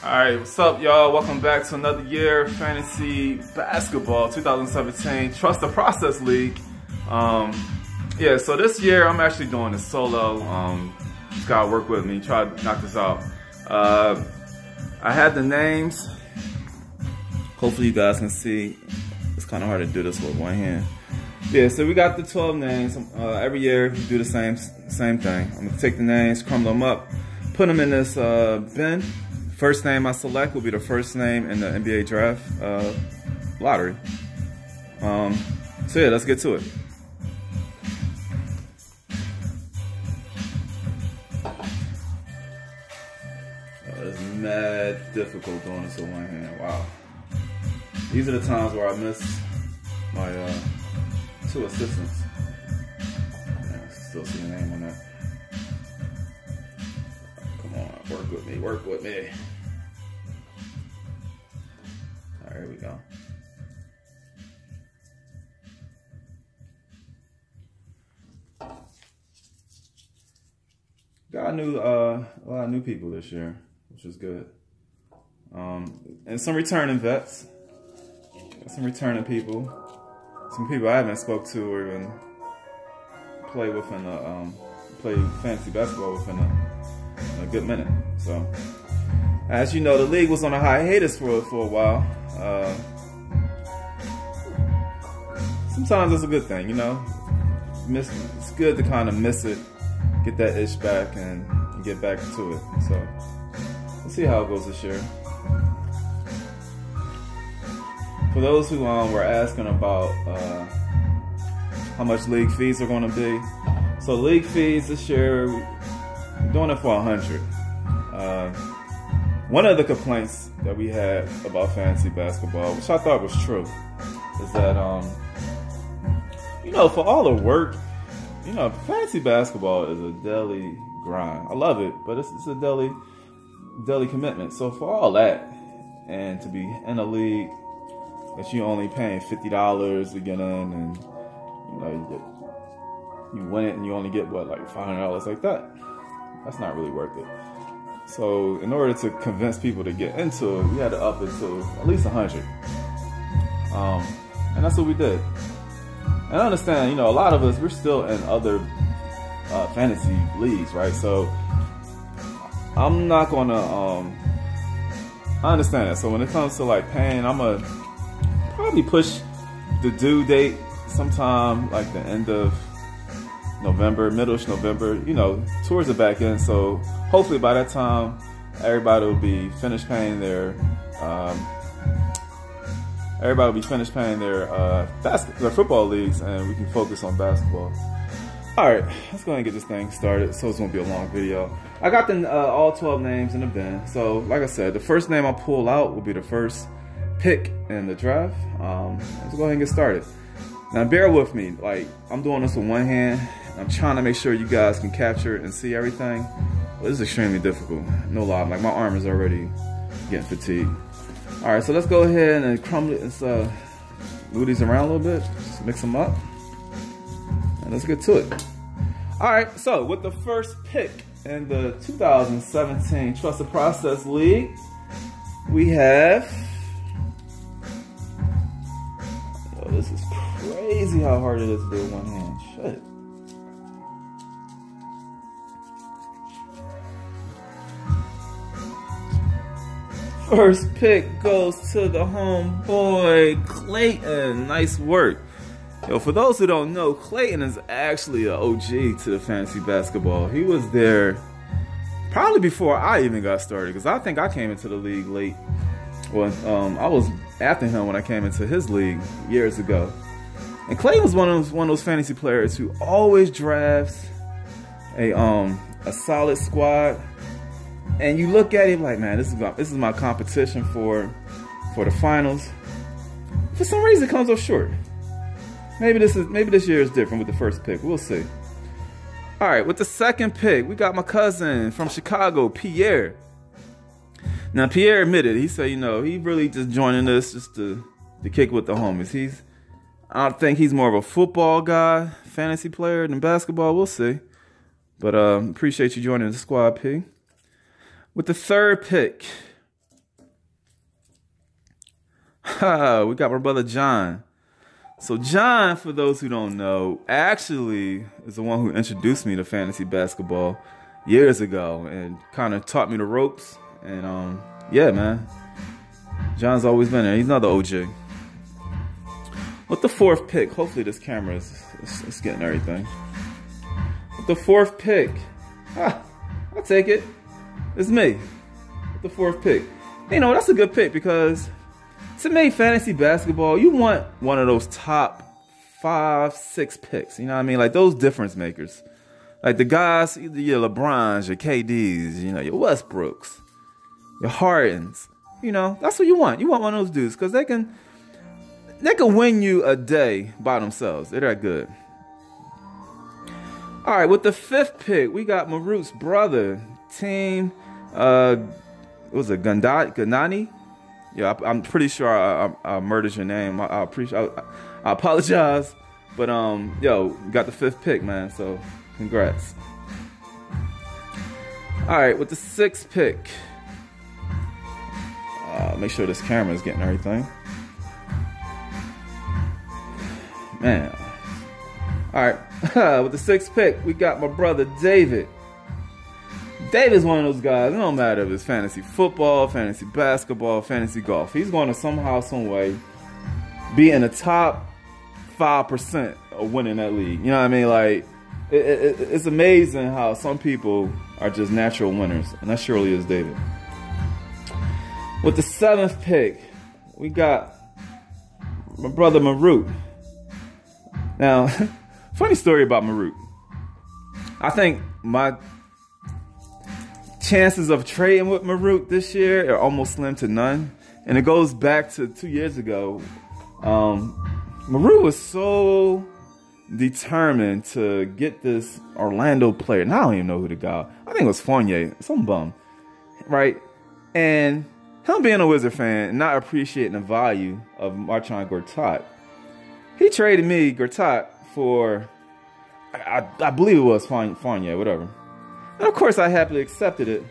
Alright, what's up, y'all? Welcome back to another year fantasy basketball 2017 Trust the Process League. Yeah, so this year I'm actually doing this solo. Just gotta work with me, try to knock this out. I had the names. Hopefully you guys can see. It's kind of hard to do this with one hand. Yeah, so we got the 12 names. Every year we do the same thing. I'm gonna take the names, crumble them up, put them in this bin. First name I select will be the first name in the NBA draft lottery. So yeah, let's get to it. It's mad difficult doing this with one hand. Wow. These are the times where I miss my two assistants. Yeah, still see the name on that. Work with me, work with me. All right, here we go. Got a lot of new people this year, which is good. And some returning vets. Got some returning people. Some people I haven't spoke to or even played with in play fantasy basketball with in a good minute. So, as you know, the league was on a hiatus for a while. Sometimes it's a good thing, you know. It's good to kind of miss it, get that itch back, and get back to it. So, we'll see how it goes this year. For those who were asking about how much league fees are going to be, so league fees this year, we're doing it for 100. One of the complaints that we had about fantasy basketball, which I thought was true, is that you know, for all the work, you know, fantasy basketball is a daily grind. I love it, but it's a daily commitment. So for all that, and to be in a league that you only paying $50 to get in, and you know, you win it and you only get what, like $500 like that. That's not really worth it. So in order to convince people to get into it, we had to up it to at least 100. And that's what we did. And I understand, you know, a lot of us, we're still in other fantasy leagues, right? So I'm not gonna, I understand that. So when it comes to like paying, I'm gonna probably push the due date sometime like the end of November, middle-ish November, you know, towards the back end. So hopefully by that time, everybody will be finished paying their, their football leagues, and we can focus on basketball. All right, let's go ahead and get this thing started. So it's gonna be a long video. I got the all 12 names in the bin. So like I said, the first name I pull out will be the first pick in the draft. Let's go ahead and get started. Now bear with me, like I'm doing this with one hand. I'm trying to make sure you guys can capture and see everything. But this is extremely difficult. No lie, like my arm is already getting fatigued. All right, so let's go ahead and crumble it. Let's move these around a little bit, just mix them up, and let's get to it. All right, so with the first pick in the 2017 Trust the Process League, we have. Oh, this is crazy how hard it is to do with one hand. Shit. First pick goes to the homeboy, Clayton. Nice work. Yo, for those who don't know, Clayton is actually an OG to the fantasy basketball. He was there probably before I even got started, because I think I came into the league late. Well, I was after him when I came into his league years ago. And Clayton was one of those fantasy players who always drafts a solid squad. And you look at him like, man, this is my competition for the finals. For some reason, it comes up short. Maybe this year is different with the first pick. We'll see. All right, with the second pick, we got my cousin from Chicago, Pierre. Now, Pierre admitted, he said, you know, he really just joining this just to kick with the homies. I think he's more of a football guy, fantasy player than basketball. We'll see. But appreciate you joining the squad, P. With the third pick, We got my brother John. So John, for those who don't know, actually is the one who introduced me to fantasy basketball years ago and kind of taught me the ropes. And yeah, man, John's always been there. He's another OG. With the 4th pick, hopefully this camera is getting everything. With the 4th pick, I'll take it. It's me. With the 4th pick. You know, that's a good pick because to me, fantasy basketball, you want one of those top 5, 6 picks. You know what I mean? Like those difference makers. Like the guys, either your LeBrons, your KDs, you know, your Westbrooks, your Hardens. You know, that's what you want. You want one of those dudes because they can win you a day by themselves. They're that good. All right, with the 5th pick, we got Marut's brother, team. What was it, Gandani? Yeah, I'm pretty sure I murdered your name. I apologize, but yo, got the 5th pick, man. So congrats. All right, with the 6th pick, make sure this camera is getting everything. Man. All right, with the 6th pick, we got my brother David. David's one of those guys, it don't matter if it's fantasy football, fantasy basketball, fantasy golf. He's going to somehow, some way be in the top 5% of winning that league. You know what I mean? Like, it's amazing how some people are just natural winners. And that surely is David. With the 7th pick, we got my brother Marut. Now, funny story about Marut. I think my chances of trading with Marut this year are almost slim to none. And it goes back to 2 years ago. Marut was so determined to get this Orlando player. And I don't even know who the guy. I think it was Fournier, some bum. Right? And him being a Wizard fan and not appreciating the value of Marcin Gortat, he traded me Gortat for, I believe it was Fournier, whatever. And of course, I happily accepted it.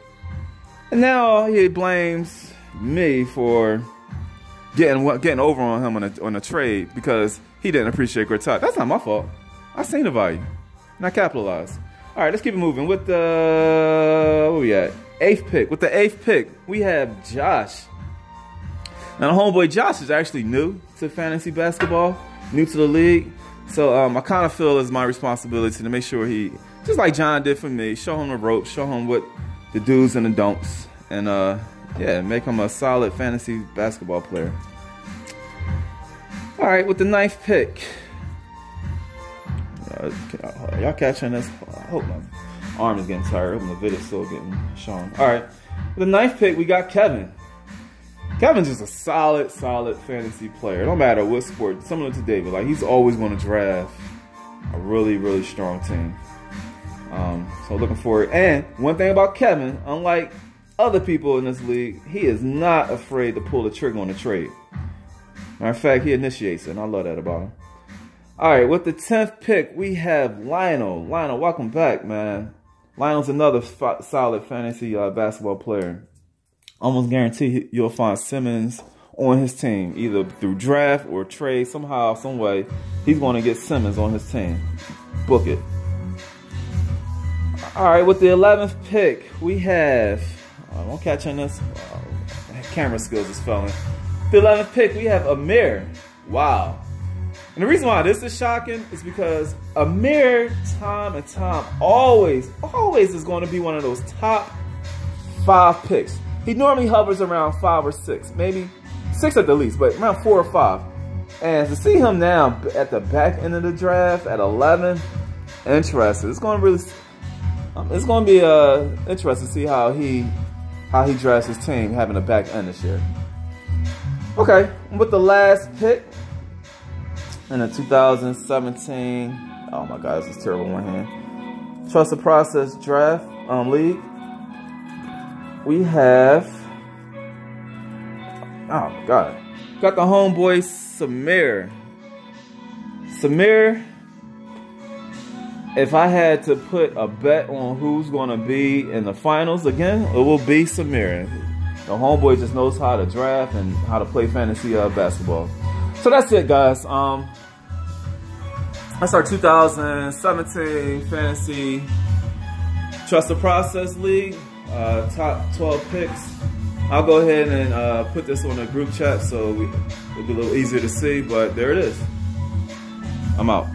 And now he blames me for getting over on him on a trade because he didn't appreciate Gortat. That's not my fault. I seen the value, and I capitalized. All right, let's keep it moving. With the, where we at? 8th pick. With the 8th pick, we have Josh. Now, the homeboy Josh is actually new to fantasy basketball, new to the league. So I kind of feel it's my responsibility to make sure he, just like John did for me, show him the ropes, show him what the do's and the don'ts, and yeah, make him a solid fantasy basketball player. All right, with the 9th pick, y'all catching this? I hope my arm is getting tired. I hope the video's still getting shown. All right, with the 9th pick, we got Kevin. Kevin's just a solid fantasy player. It don't matter what sport. Similar to David, like he's always going to draft a really strong team. So looking forward. And one thing about Kevin, unlike other people in this league, he is not afraid to pull the trigger on a trade. Matter of fact, he initiates it, and I love that about him. All right, with the 10th pick, we have Lionel. Lionel, welcome back, man. Lionel's another solid fantasy basketball player. Almost guarantee you'll find Simmons on his team, either through draft or trade. Somehow, some way, he's going to get Simmons on his team. Book it. All right, with the 11th pick, we have, I'm catching this. Camera skills is failing. The 11th pick, we have Amir. Wow. And the reason why this is shocking is because Amir, time and time, always is going to be one of those top 5 picks. He normally hovers around 5 or 6, maybe 6 at the least, but around 4 or 5. And to see him now at the back end of the draft at 11, interesting. It's going to really, it's going to be interesting to see how he drafts his team having a back end this year. Okay, with the last pick in the 2017, oh my God, this is terrible in my hand. Trust the Process Draft League. We have, oh my God, got the homeboy Samir. Samir, if I had to put a bet on who's going to be in the finals again, it will be Samir. The homeboy just knows how to draft and how to play fantasy basketball. So that's it, guys. That's our 2017 Fantasy Trust the Process League, top 12 picks. I'll go ahead and put this on a group chat so it'll be a little easier to see, but there it is. I'm out.